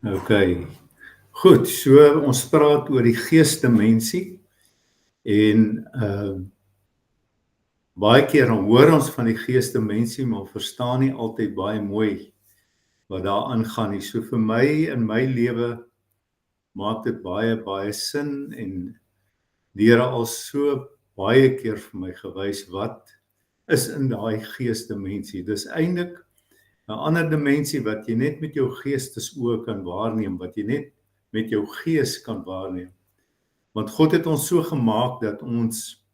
Okay. Goed, so ons praat oor die geesdimensie en baie keer dan hoor ons van die geesdimensie, maar verstaan nie altyd baie mooi wat daar aangaan nie. So vir my in my lewe maak dit baie sin en die Here al so baie keer vir my gewys wat is in daai geesdimensie. Dis eintlik 'n ander dimensie wat jy net met jou geestesoë kan waarneem, wat jy net met jou gees kan waarneem. Want God het ons so gemaak dat ons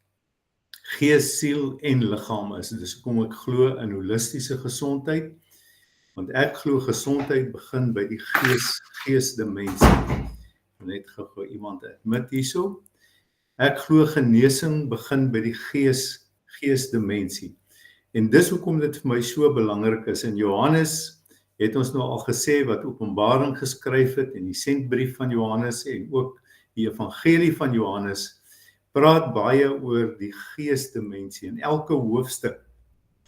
gees, siel en liggaam is. Dis hoekom ek glo in holistiese gesondheid, want ek glo gesondheid begin by die geesdimensie. Net gou iemand admit hierso. Ek glo genesing begin by die geesdimensie. En dis hoekom dit vir my so belangrik is. In Johannes het ons nou al gesê wat Openbaring geskryf het en die sendbrief van Johannes en ook die evangelie van Johannes praat baie oor die geesdimensie. In elke hoofstuk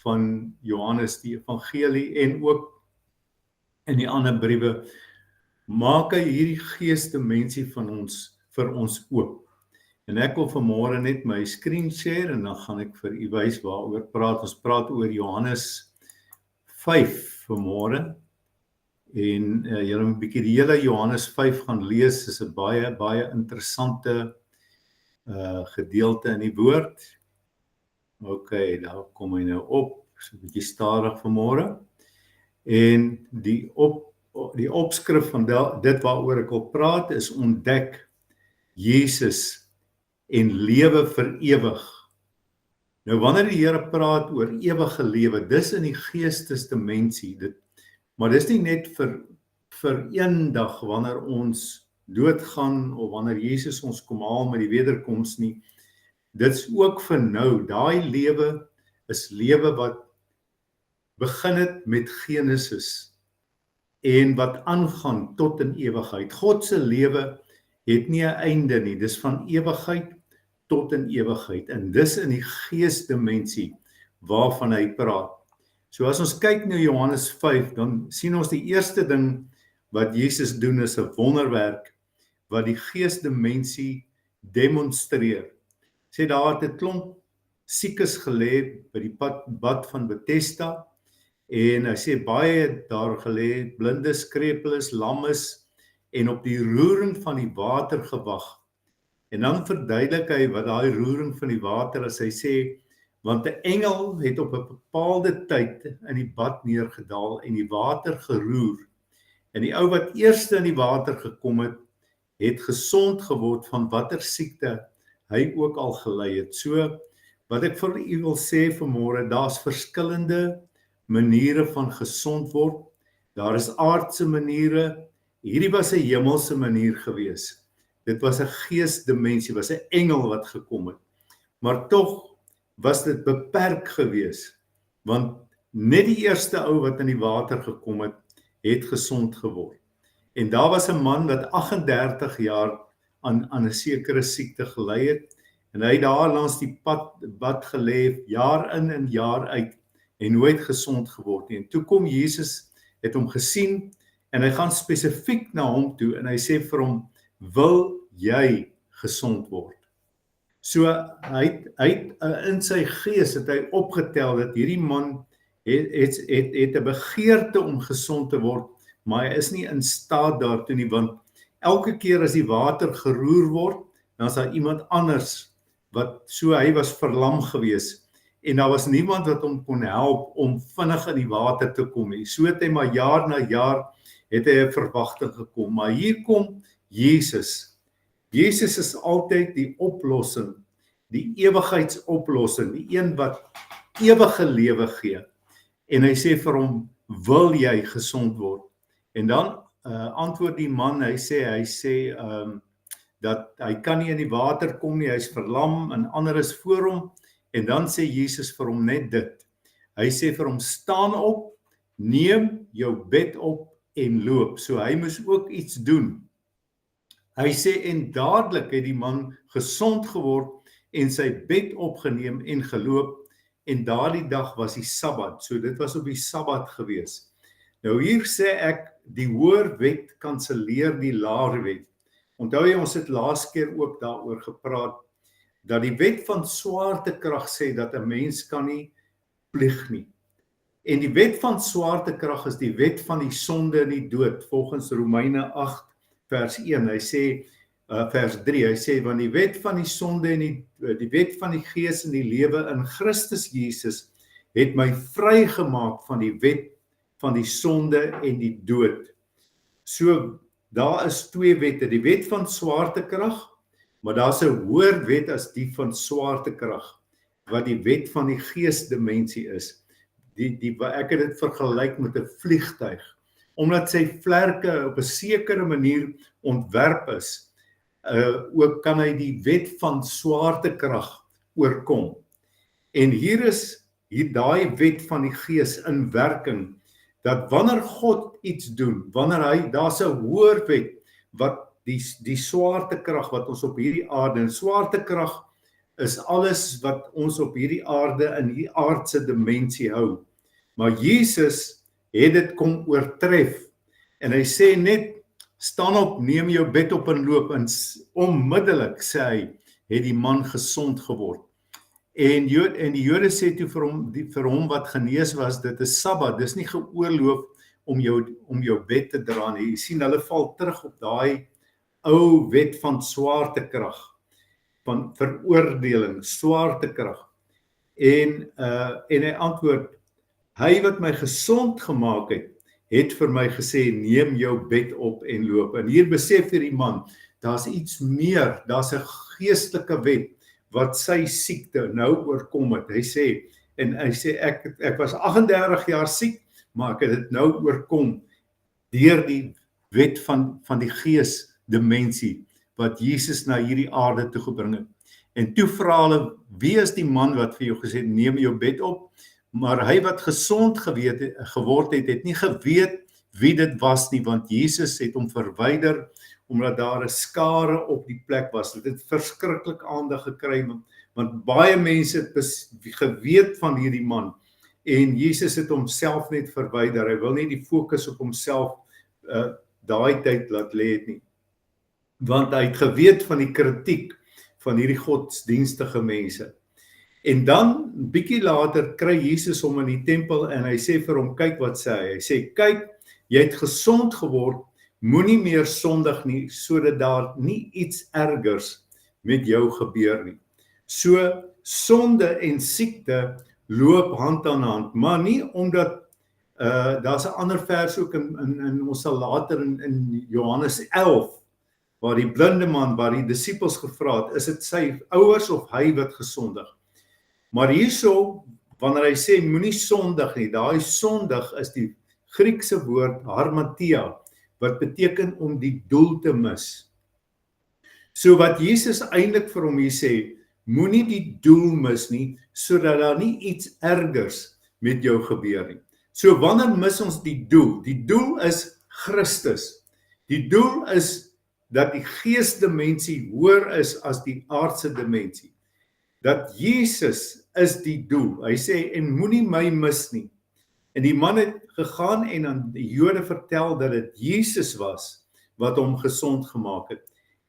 van Johannes, die evangelie en ook in die ander briewe maak hy hierdie geesdimensie van ons vir ons oop. En ek wil vanmôre net my screen share en dan gaan ek vir u wys waaroor praat. Ons praat oor Johannes 5 vanmôre. En julle moet 'n bietjie die hele Johannes 5 gaan lees. Dis 'n baie interessante gedeelte in die woord. Okay, daar kom hy nou op. So 'n bietjie stadig vanmôre. En die opskrif van dit waaroor ek wil praat is ontdek Jesus en lewe vir ewig. Nou wanneer die Here praat oor ewige lewe, dis in die geestesdimensie, maar dis nie net vir eendag wanneer ons doodgaan of wanneer Jesus ons kom haal met die wederkoms nie. Dit's ook vir nou. Daai lewe is lewe wat begin het met Genesis en wat aangaan tot in ewigheid. God se lewe het nie 'n einde nie. Dis van ewigheid tot in ewigheid. En dis in die geesdimensie waarvan hy praat. So as ons kyk na Johannes 5, dan sien ons die eerste ding wat Jesus doen is 'n wonderwerk wat die geesdimensie demonstreer. Sê daar het 'n klomp siekes gelê by die bad van Bethesda en hy sê baie daar gelê, blindes, krepeles, lammes en op die roering van die water gewag. En dan verduidelik hy wat daai roering van die water is. Hy sê, want 'n engel het op 'n bepaalde tyd in die bad neergedaal en die water geroer. En die ou wat eerste in die water gekom het gesond geword van watter siekte hy ook al gely het. So, wat ek vir u wil sê vanmôre, daar's verskillende maniere van gesond word. Daar is aardse maniere. Hierdie was 'n hemelse manier gewees. Dit was 'n geesdimensie, was 'n engel wat gekom het. Maar tog was dit beperk gewees, want net die eerste ou wat in die water gekom het gesond geword. En daar was 'n man wat 38 jaar aan 'n sekere siekte gely het, en hy het daar langs die bad gelê, jaar in en jaar uit, en nooit gesond geword nie. En toe kom Jesus, het hom gesien, en hy gaan spesifiek na hom toe, en hy sê vir hom, wil jy gesond word? So, hy in sy gees het hy opgetel dat hierdie man het 'n begeerte om gesond te word, maar hy is nie in staat daartoe nie, want elke keer as die water geroer word, dan is daar iemand anders wat, so hy was verlam gewees, en daar was niemand wat hom kon help om vinnig in die water te kom nie. So het hy maar jaar na jaar het hy 'n verwagting gekom, maar hier kom Jesus. Jesus is altyd die oplossing, die ewigheidsoplossing, die een wat ewige lewe gee. En hy sê vir hom, wil jy gesond word? En dan antwoord die man, hy sê dat hy kan nie in die water kom nie, hy is verlam en ander is voor hom. En dan sê Jesus vir hom net dit. Hy sê vir hom, staan op, neem jou bed op en loop. So hy moes ook iets doen. Hy sê, en dadelik het die man gesond geword en sy bed opgeneem en geloop, en daardie dag was die Sabbat, so dit was op die Sabbat gewees. Nou hier sê ek, die hoër wet kanselleer die laer wet. Onthou jy, ons het laas keer ook daaroor gepraat, dat die wet van swaartekrag sê dat 'n mens kan nie plig nie. En die wet van swaartekrag is die wet van die sonde en die dood, volgens Romeine 8 vers 1. Hy sê, vers 3, hy sê, want die wet van die sonde en die wet van die gees en die lewe in Christus Jesus het my vrygemaak van die wet van die sonde en die dood. So, daar is twee wette, die wet van swaartekrag, maar daar is 'n hoër wet as die van swaartekrag, wat die wet van die geesdimensie is. Ek het dit vergelyk met 'n vliegtuig, omdat sy vlerke op 'n sekere manier ontwerp is, ook kan hy die wet van swaartekrag oorkom. En hier is daai wet van die gees in werking, dat wanneer God iets doen, wanneer daar's 'n hoër wet, wat die swaartekrag wat ons op hierdie aarde, en swaartekrag is alles wat ons op hierdie aarde in die aardse dimensie hou. Maar Jesus het dit kom oortref, en hy sê net, staan op, neem jou bed op en loop, en onmiddellik, sê hy, het die man gesond geword. En die Jode sê toe vir hom wat genees was, dit is Sabbat, dis nie geoorloof om jou bed te dra nie. Jy sien, hulle val terug op daai ou wet van swaartekrag, van veroordeling, swaartekrag. En hy antwoord, hy wat my gesond gemaak het vir my gesê, neem jou bed op en loop. En hier besef hierdie man, daar's iets meer, daar's 'n geestelike wet, wat sy siekte nou oorkom het. Hy sê, ek was 38 jaar siek, maar ek het dit nou oorkom, deur die wet van die geesdimensie, wat Jesus na hierdie aarde toe gebring het. En toe vra hulle, wie is die man wat vir jou gesê het, neem jou bed op? Maar hy wat gesond geword het nie geweet wie dit was nie, want Jesus het hom verwyder, omdat daar 'n skare op die plek was. Dit het verskriklik aandag gekry, want baie mense het geweet van hierdie man, en Jesus het homself net verwyder. Hy wil nie die fokus op homself daai tyd laat lê het nie, want hy het geweet van die kritiek van hierdie godsdienstige mense. En dan, bietjie later, kry Jesus hom in die tempel, en hy sê vir hom, kyk wat sê hy. Hy sê, kyk, jy het gesond geword, moenie meer sondig nie, sodat daar nie iets ergers met jou gebeur nie. So, sonde en siekte loop hand aan hand, maar nie omdat, daar's 'n ander vers ook in ons sal later in Johannes 11, waar die blinde man, waar die disippels gevra het, is dit sy ouers of hy wat gesondig? Maar hierso, wanneer hy sê, moenie sondig nie, daai sondig is die Griekse woord harmatia, wat beteken om die doel te mis. So wat Jesus eintlik vir hom hier sê, moenie die doel mis nie, sodat daar nie iets ergers met jou gebeur nie. So wanneer mis ons die doel? Die doel is Christus. Die doel is dat die geesdimensie hoër is as die aardse dimensie. Dat Jesus is die doel. Hy sê, en moenie my mis nie. En die man het gegaan en aan die Jode vertel dat dit Jesus was wat hom gesond gemaak het.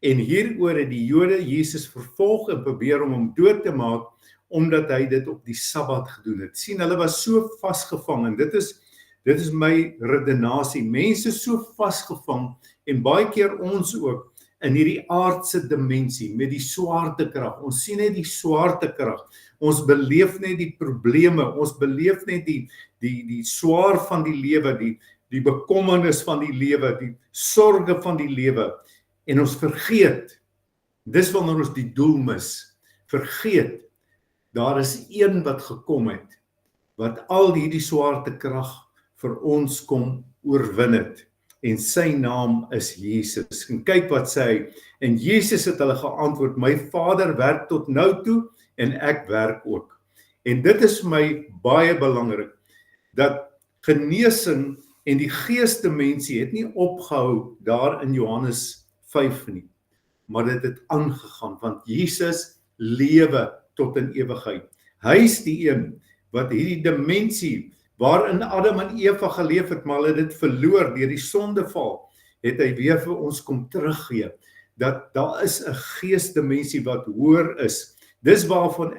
En hieroor het die Jode Jesus vervolg en probeer om hom dood te maak, omdat hy dit op die Sabbat gedoen het. Sien, hulle was so vasgevang, en dit is my redenasie. Mense so vasgevang, en baie keer ons ook, in hierdie aardse dimensie, met die swaartekrag. Ons sien net die swaartekrag. Ons beleef net die probleme, ons beleef net die swaar van die lewe, die bekommernis van die lewe, die sorge van die lewe. En ons vergeet, dis wanneer ons die doel mis, vergeet, daar is een wat gekom het, wat al hierdie swaartekrag vir ons kom oorwin het. En sy naam is Jesus. En kyk wat sê hy, en Jesus het hulle geantwoord, my Vader werk tot nou toe, en ek werk ook. En dit is vir my baie belangrik, dat genesing en die geesdimensie het nie opgehou daar in Johannes 5 nie, maar dit het aangegaan, want Jesus lewe tot in ewigheid. Hy is die een wat hierdie dimensie, waarin Adam en Eva geleef het, maar hulle het dit verloor deur die sondeval, het hy weer vir ons kom teruggee, dat daar is 'n geesdimensie wat hoër is. Dis waarvan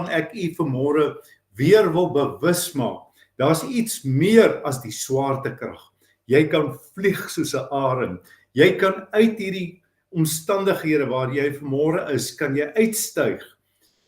ek u vanmôre weer wil bewus maak. Daar's iets meer as die swaartekrag. Jy kan vlieg soos 'n arend. Jy kan uit hierdie omstandighede waar jy vanmôre is, kan jy uitstyg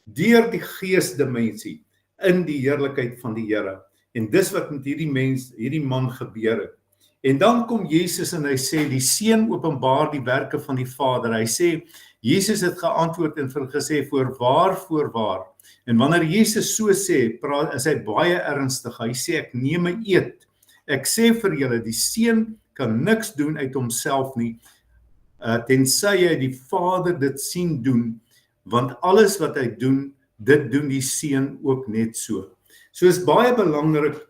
deur die geesdimensie in die heerlikheid van die Here. En dis wat met hierdie man gebeur het. En dan kom Jesus en hy sê, die Seun openbaar die werke van die Vader. Hy sê, Jesus het geantwoord en gesê, voorwaar. En wanneer Jesus so sê, is hy baie ernstig. Hy sê, ek neem 'n eed. Ek sê vir julle, die Seun kan niks doen uit homself nie, tensy hy die Vader dit sien doen, want alles wat hy doen, dit doen die Seun ook net so. So is baie belangrik,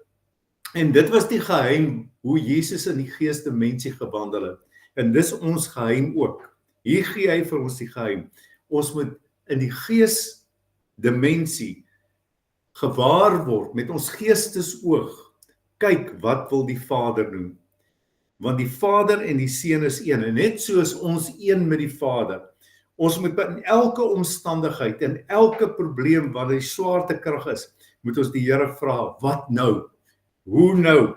en dit was die geheim, hoe Jesus in die geesdimensie gewandel het. En dis ons geheim ook. Hier gee hy vir ons die geheim. Ons moet in die geesdimensie gewaar word, met ons geestesoog, kyk wat wil die Vader doen. Want die Vader en die Seun is een, en net soos ons een met die Vader. Ons moet in elke omstandigheid, in elke probleem wat die swaartekrag is, moet ons die Here vra, wat nou? Hoe nou?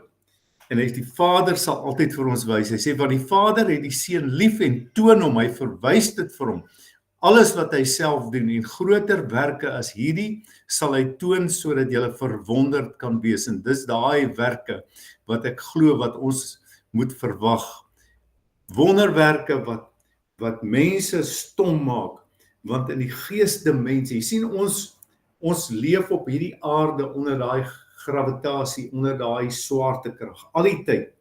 En die Vader sal altyd vir ons wys. Hy sê, want die Vader het die Seun lief en toon hom, hy verwys dit vir hom. Alles wat hy self doen, en groter werke as hierdie, sal hy toon, sodat jy verwonderd kan wees. En dis daai werke, wat ek glo, wat ons moet verwag. Wonderwerke wat mense stom maak, want in die geesdimensie, sien ons leef op hierdie aarde onder daai gravitasie, onder daai swaartekrag, al die tyd.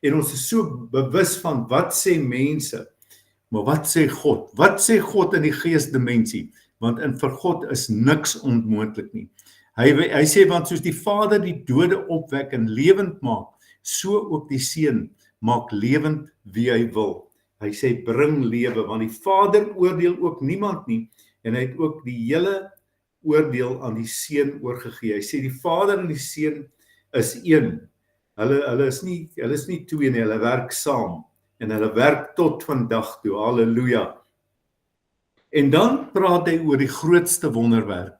En ons is so bewus van wat sê mense, maar wat sê God? Wat sê God in die geesdimensie? Want vir God is niks onmoontlik nie. Hy sê, want soos die Vader die dode opwek en lewend maak, so ook die Seun maak lewend wie hy wil. Hy sê, bring lewe, want die Vader oordeel ook niemand nie, en hy het ook die hele oordeel aan die Seun oorgegee. Hy sê, die Vader en die Seun is een. Hulle is nie twee nie, hulle werk saam. En hulle werk tot vandag toe, halleluja. En dan praat hy oor die grootste wonderwerk.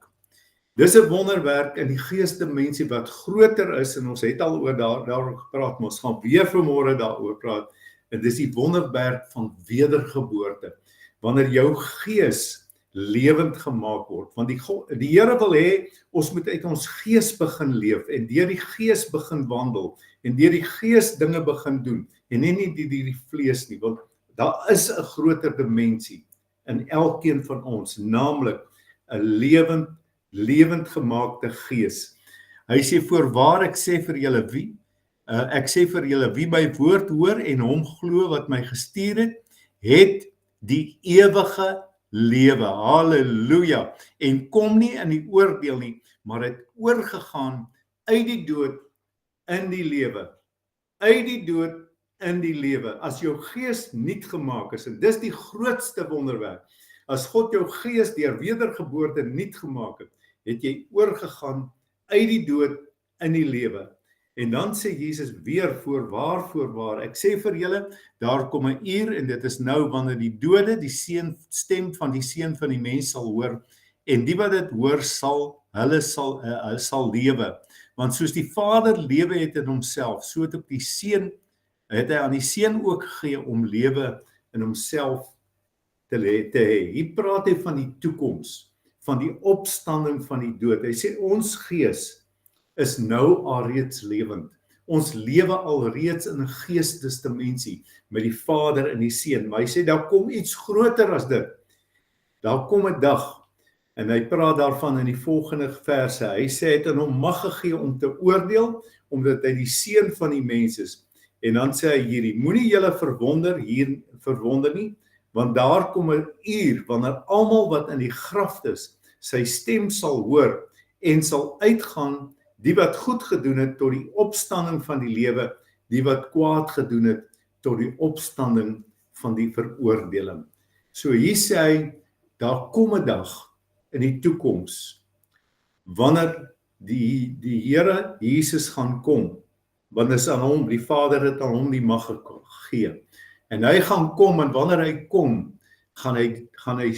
Dis 'n wonderwerk in die geesdimensie wat groter is, en ons het al oor daaroor gepraat, maar ons gaan weer vanmôre daaroor praat, en dis die wonderwerk van wedergeboorte. Wanneer jou gees lewend gemaak word, want die Here wil hê, ons moet uit ons gees begin leef, en deur die gees begin wandel, en deur die gees dinge begin doen, en nie die vlees nie, want daar is 'n groter dimensie in elkeen van ons, naamlik 'n lewend gemaakte gees. Hy sê, voorwaar ek sê vir julle, wie my woord hoor en hom glo wat my gestuur het die ewige lewe, halleluja, en kom nie in die oordeel nie, maar het oorgegaan uit die dood in die lewe, uit die dood in die lewe, as jou gees nuut gemaak is, en dis die grootste wonderwerk, as God jou gees deur wedergeboorte nuut gemaak het jy oorgegaan uit die dood in die lewe. En dan sê Jesus weer, voorwaar, ek sê vir julle, daar kom 'n uur, en dit is nou, wanneer die dode die stem van die Seun van die mens sal hoor, en die wat dit hoor sal lewe. Want soos die Vader lewe het in homself, so het ook die Seun, het hy aan die Seun ook gegee om lewe in homself te hê. Hier praat hy van die toekoms, van die opstanding van die dood. Hy sê, ons gees is nou alreeds lewend. Ons lewe alreeds in 'n geestesdimensie met die Vader en die Seun. Maar hy sê, daar kom iets groter as dit. Daar kom 'n dag, en hy praat daarvan in die volgende verse. Hy sê, hy het aan hom mag gegee om te oordeel, omdat hy die Seun van die mens is. En dan sê hy hierdie, moenie julle verwonder nie, want daar kom 'n uur, wanneer almal wat in die graf is, sy stem sal hoor, en sal uitgaan, die wat goed gedoen het tot die opstanding van die lewe, die wat kwaad gedoen het tot die opstanding van die veroordeling. So hier sê hy, daar kom 'n dag in die toekoms, wanneer die Here Jesus gaan kom, want is aan hom, die Vader het aan hom die mag gegee. En hy gaan kom, en wanneer hy kom, gaan hy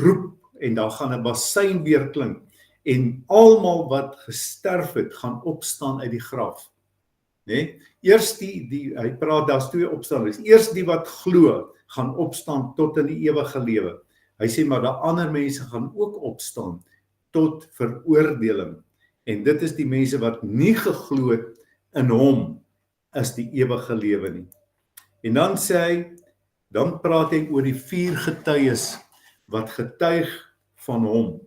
roep, en daar gaan 'n bassein weer klink, en almal wat gesterf het, gaan opstaan uit die graf. Nee? Eers hy praat, daar's 2 opstandings. Eers die wat glo, gaan opstaan tot in die ewige lewe. Hy sê, maar die ander mense gaan ook opstaan tot veroordeling. En dit is die mense wat nie geglo het in hom, is die ewige lewe nie. En dan sê hy, dan praat hy oor die 4 getuies wat getuig van hom,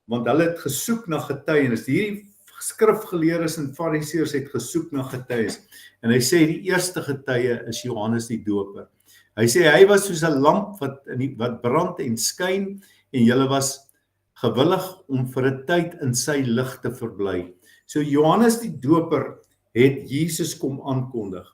want hulle het gesoek na getuienis. Hierdie skrifgeleerdes en fariseërs het gesoek na getuies, en hy sê die eerste getuie is Johannes die Doper. Hy sê hy was soos 'n lamp wat brand en skyn, en julle was gewillig om vir 'n tyd in sy lig te verbly. So Johannes die Doper het Jesus kom aankondig.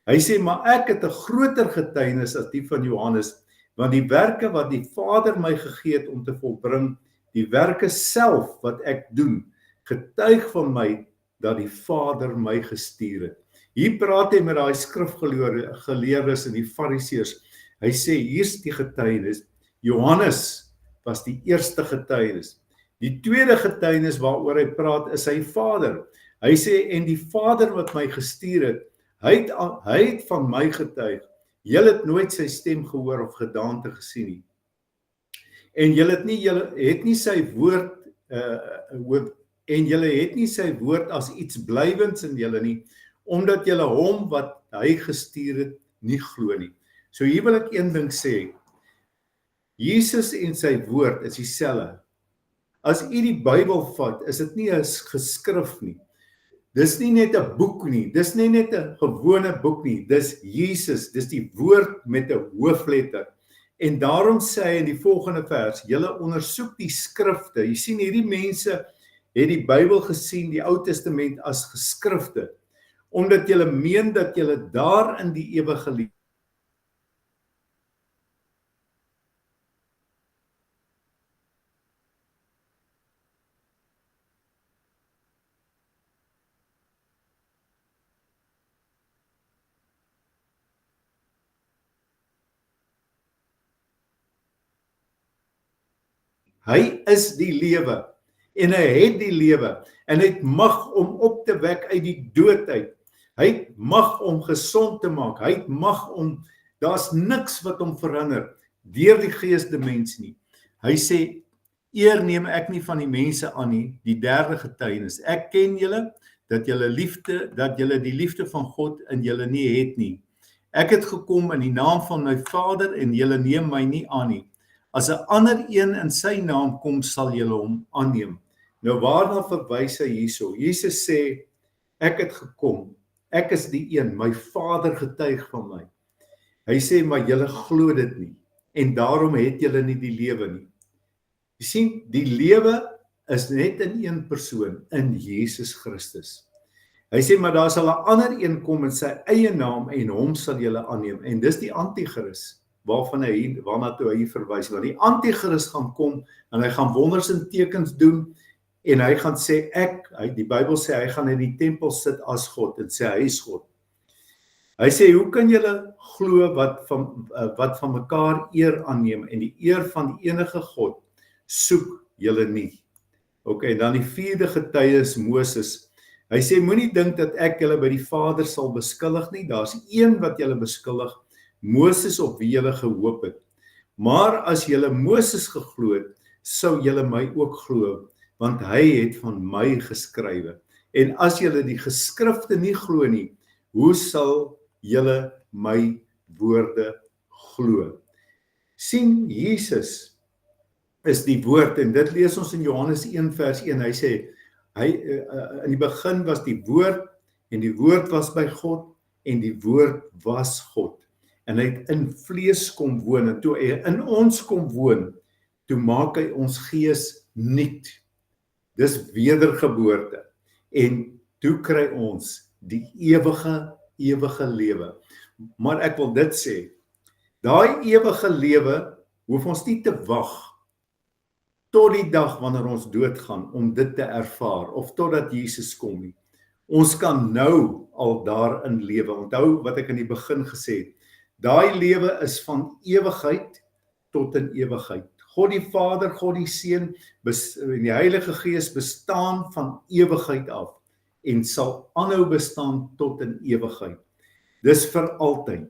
Hy sê, maar ek het 'n groter getuienis as die van Johannes, want die werke wat die Vader my gegee het om te volbring, die werke self wat ek doen, getuig van my dat die Vader my gestuur het. Hier praat hy met daai skrifgeleerdes en die fariseërs. Hy sê, hier's die getuienis. Johannes was die eerste getuienis. Die tweede getuienis waaroor hy praat is sy Vader. Hy sê, en die Vader wat my gestuur het, hy het van my getuig. Julle het nooit sy stem gehoor of gedaante gesien nie. En julle het nie sy woord as iets blywends in julle nie, omdat julle hom wat hy gestuur het nie glo nie. So hier wil ek een ding sê. Jesus en sy woord is dieselfde. As u die Bybel vat, is dit nie 'n geskrif nie. Dis nie net 'n boek nie, dis nie net 'n gewone boek nie, dis Jesus, dis die woord met 'n hoofletter. En daarom sê hy in die volgende vers, julle ondersoek die skrifte. Jy sien, hierdie mense het die Bybel gesien, die Ou Testament, as geskrifte, omdat julle meen dat julle daar in die ewige lewe. Hy is die lewe, en hy het die lewe, en hy het mag om op te wek uit die dood uit. Hy het mag om gesond te maak, hy het mag om, daar's niks wat hom verander, deur die Gees die mens nie. Hy sê, eer neem ek nie van die mense aan nie, die derde getuienis. Ek ken julle, dat julle die liefde van God in julle nie het nie. Ek het gekom in die naam van my Vader, en julle neem my nie aan nie. As 'n ander een in sy naam kom, sal julle hom aanneem. Nou waarna verwys hy hierso? Jesus sê, ek het gekom, ek is die een, my Vader getuig van my. Hy sê, maar julle glo dit nie, en daarom het julle nie die lewe nie. Jy sien, die lewe is net in een persoon, in Jesus Christus. Hy sê, maar daar sal 'n ander een kom in sy eie naam, en hom sal julle aanneem. En dis die Antichrist, waarna toe hy verwys. Want die Antichrist gaan kom, en hy gaan wonders en tekens doen, en hy gaan sê, die Bybel sê, hy gaan in die tempel sit as God, en sê, hy is God. Hy sê, hoe kan julle glo wat van mekaar eer aanneem, en die eer van die enige God, soek julle nie. En dan die vierde getuie is Moses. Hy sê, moenie dink dat ek julle by die Vader sal beskuldig nie, daar's een wat julle beskuldig, Moses op wie julle gehoop het. Maar as julle Moses geglo het, sou julle my ook glo, want hy het van my geskrywe. En as julle die geskrifte nie glo nie, hoe sal julle my woorde glo? Sien, Jesus is die woord, en dit lees ons in Johannes 1 vers 1, hy sê, in die begin was die woord, en die woord was by God, en die woord was God. En hy het in vlees kom woon, en toe hy in ons kom woon, toe maak hy ons gees nuut. Dis wedergeboorte. En toe kry ons die ewige lewe. Maar ek wil dit sê, daai ewige lewe hoef ons nie te wag tot die dag wanneer ons doodgaan om dit te ervaar of totdat Jesus kom nie. Ons kan nou al daarin lewe. Onthou wat ek in die begin gesê het. Daai lewe is van ewigheid tot in ewigheid. God die Vader, God die Seun en die Heilige Gees bestaan van ewigheid af en sal aanhou bestaan tot in ewigheid. Dis vir altyd.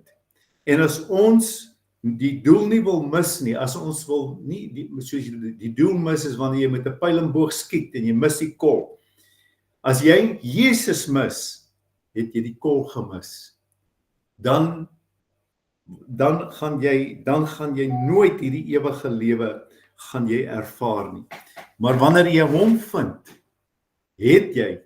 En as ons die doel nie wil mis nie, as ons wil nie, soos die doel mis is wanneer jy met 'n pyl en boog skiet en jy mis die kol. As jy Jesus mis, het jy die kol gemis. Dan gaan jy nooit hierdie ewige lewe gaan jy ervaar nie. Maar wanneer jy hom vind, het jy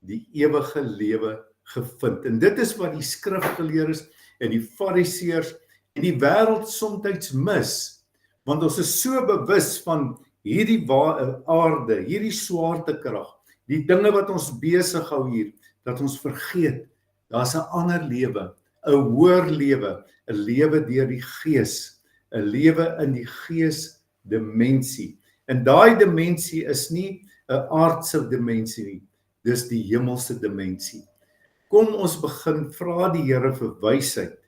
die ewige lewe gevind. En dit is wat die skrifgeleerdes en die fariseërs en die wêreld soms mis, want ons is so bewus van hierdie aarde, hierdie swaartekrag, die dinge wat ons besig hou hier, dat ons vergeet, daar's 'n ander lewe, 'n hoër lewe, 'n lewe deur die Gees, 'n lewe in die geesdimensie. En daai dimensie is nie 'n aardse dimensie nie, dis die hemelse dimensie. Kom ons begin vra die Here vir wysheid,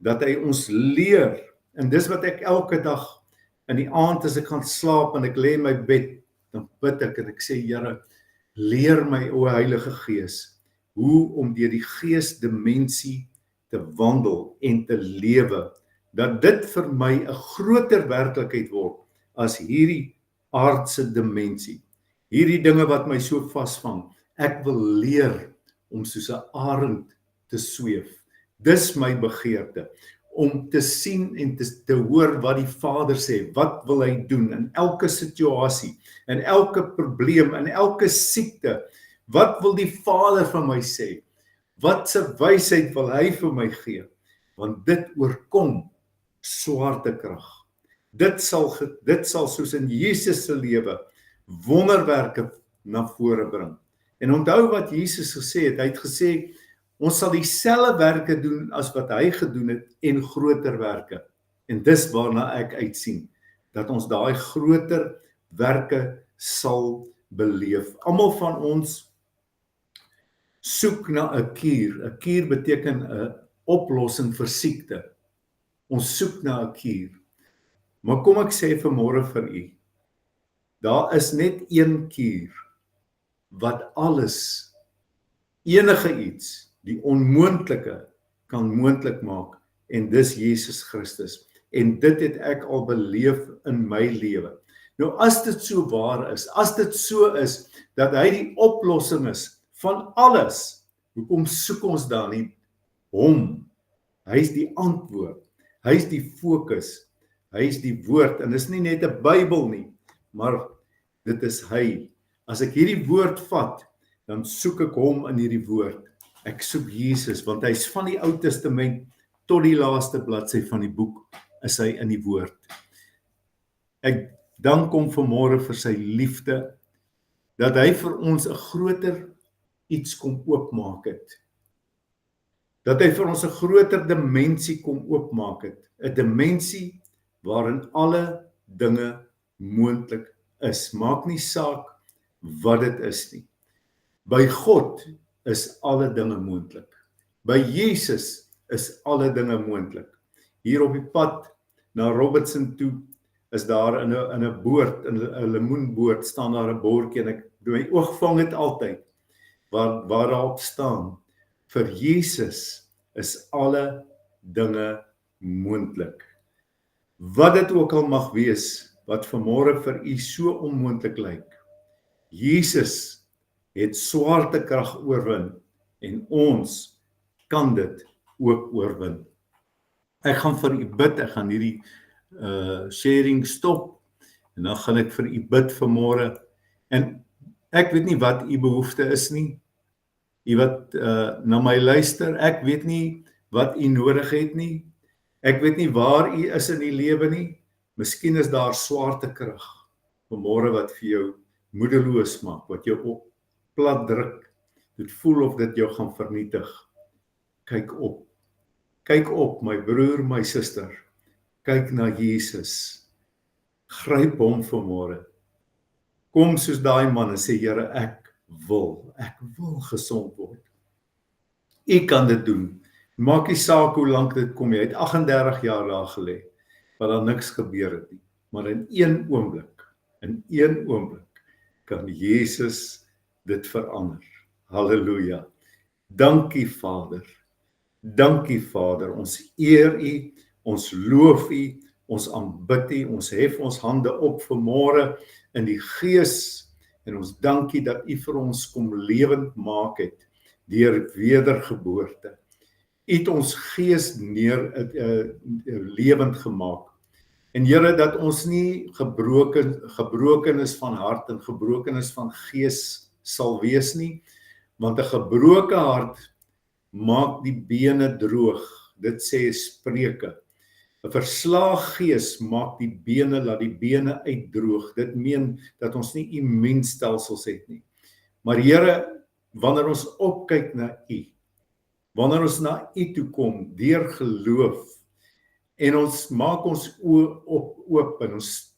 dat hy ons leer, en dis wat ek elke dag in die aand as ek gaan slaap en ek lê in my bed, dan bid ek en ek sê, Here, leer my, o Heilige Gees, hoe om deur die geesdimensie te wandel en te lewe, dat dit vir my 'n groter werklikheid word as hierdie aardse dimensie. Hierdie dinge wat my so vasvang. Ek wil leer om soos 'n arend te sweef. Dis my begeerte, om te sien en te hoor wat die Vader sê, wat wil hy doen in elke situasie, in elke probleem, in elke siekte. Wat wil die Vader van my sê? Wat se wysheid wil hy vir my gee? Want dit oorkom swaartekrag. Dit sal soos in Jesus se lewe wonderwerke na vore bring. En onthou wat Jesus gesê het, hy het gesê, ons sal dieselfde werke doen as wat hy gedoen het en groter werke. En dis waarna ek uitsien, dat ons daai groter werke sal beleef. Almal van ons soek na 'n kuur. 'n Kuur beteken 'n oplossing vir siekte. Ons soek na 'n kuur. Maar kom ek sê vanmôre vir u, daar is net een kuur wat alles, enige iets, die onmoontlike kan moontlik maak, en dis Jesus Christus. En dit het ek al beleef in my lewe. Nou as dit so waar is, as dit so is, dat hy die oplossing is van alles, hoekom soek ons dan nie hom? Hy is die antwoord, hy is die fokus, hy is die woord, en dis nie net 'n Bybel nie, maar dit is hy. As ek hierdie woord vat, dan soek ek hom in hierdie woord. Ek soek Jesus, want hy is van die Ou Testament tot die laaste bladsy van die boek, is hy in die woord. Ek dank hom vanmôre vir sy liefde, dat hy vir ons 'n groter iets kom oopmaak het. Dat hy vir ons 'n groter dimensie kom oopmaak het. 'n Dimensie waarin alle dinge moontlik is. Maak nie saak wat dit is nie. By God is alle dinge moontlik. By Jesus is alle dinge moontlik. Hier op die pad na Robertson toe is daar in 'n boord, in 'n lemoenboord, staan daar 'n bordjie, en my oog vang dit altyd, waar daarop staan, vir Jesus is alle dinge moontlik. Wat dit ook al mag wees, wat vanmôre vir u so onmoontlik lyk, Jesus het swaartekrag oorwin, en ons kan dit ook oorwin. Ek gaan vir u bid, ek gaan hierdie sharing stop, en dan gaan ek vir u bid vanmôre, en ek weet nie wat u behoefte is nie, u wat na my luister, ek weet nie wat u nodig het nie, ek weet nie waar u is in die lewe nie, miskien is daar swaartekrag vanmôre wat vir jou moedeloos maak, wat jou op plat druk, dit voel of dit jou gaan vernietig. Kyk op my broer, my suster, kyk na Jesus, gryp hom vanmôre, Kom soos daai man en sê, Here, ek wil gesond word. U kan dit doen. Maak nie saak hoe lank dit kom, jy het 38 jaar daar gelê, maar daar niks gebeur het nie. Maar in een oomblik, kan Jesus dit verander. Halleluja. Dankie Vader. Dankie Vader. Ons eer U, ons loof U, ons aanbid U, ons hef ons hande op vanmôre in die Gees en ons dankie dat U vir ons kom lewend maak het deur wedergeboorte. U het ons gees lewend gemaak. En Here, dat ons nie gebroken is van hart en gebroken is van gees sal wees nie, want 'n gebroke hart maak die bene droog. Dit sê Spreuke. 'n Verslaag gees maak die bene, laat die bene uitdroog. Dit meen dat ons nie immuunstelsels het nie. Maar Here, wanneer ons opkyk na U, wanneer ons na U toe kom deur geloof en ons maak ons oë oop en ons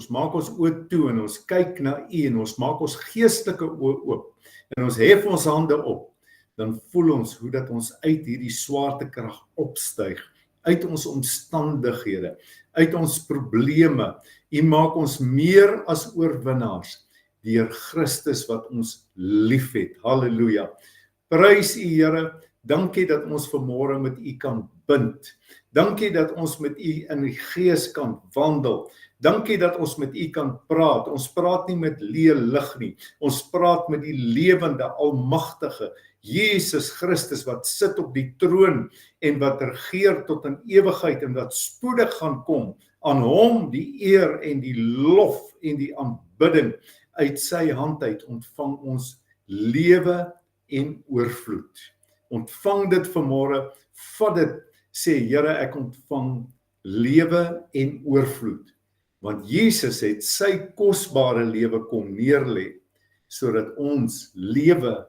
maak ons oë toe en ons kyk na U en ons maak ons geestelike oë oop en ons hef ons hande op, dan voel ons hoe dat ons uit hierdie swaartekrag opstyg, uit ons omstandighede, uit ons probleme. U maak ons meer as oorwinnaars deur Christus wat ons liefhet. Halleluja. Prys U Here, dankie dat ons vanmôre met U kan bind. Dankie dat ons met U in die Gees kan wandel. Dankie dat ons met U kan praat. Ons praat nie met leë lug nie. Ons praat met die lewende, almagtige Jesus Christus wat sit op die troon en wat regeer tot in ewigheid en wat spoedig gaan kom. Aan Hom die eer en die lof en die aanbidding. Uit sy hand uit ontvang ons lewe en oorvloed. Ontvang dit vanmôre, vat dit, sê Here, ek ontvang lewe en oorvloed. Want Jesus het sy kosbare lewe kom neerlê, sodat ons lewe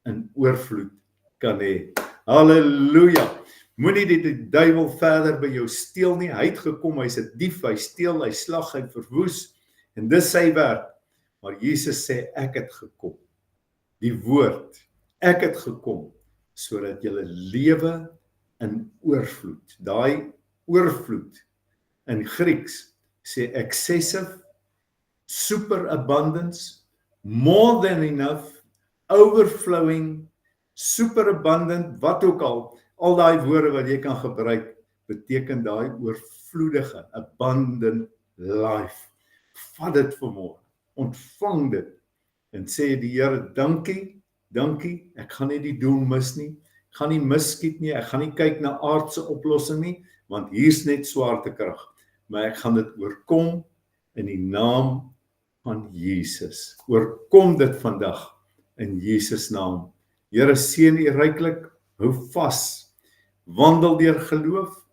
in oorvloed kan hê. Halleluja! Moenie die duiwel verder by jou steel nie. Hy het gekom, hy's 'n dief, hy steel, hy slag, hy verwoes, en dis sy werk. Maar Jesus sê, ek het gekom. Die woord, ek het gekom, sodat julle lewe in oorvloed. Daai oorvloed in Grieks sê excessive, superabundance, more than enough, overflowing, superabundant, wat ook al daai woorde wat jy kan gebruik, beteken daai oorvloedige, abundant life. Vat dit vanmôre, ontvang dit, en sê die Here, dankie, ek gaan nie die doel mis nie, ek gaan nie misskiet nie, ek gaan nie kyk na aardse oplossing nie, want hier's net swaartekrag, maar ek gaan dit oorkom in die naam van Jesus. Oorkom dit vandag in Jesus naam. Here, seën U ryklik, hou vas, wandel deur geloof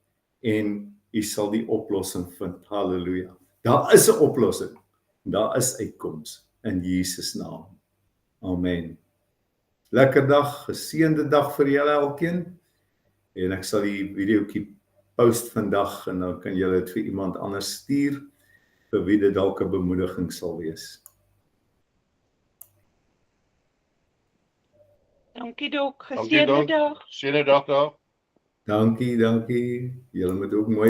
en U sal die oplossing vind. Halleluja. Daar is 'n oplossing. Daar is uitkoms in Jesus naam. Amen. Lekker dag, geseënde dag vir julle elkeen. En ek sal die videoetjie post vandag en dan kan julle dit vir iemand anders stuur vir wie dit dalk 'n bemoediging sal wees. Dankie Dok, geseënde dag. Geseënde dag daar. Dankie. Julle moet ook mooi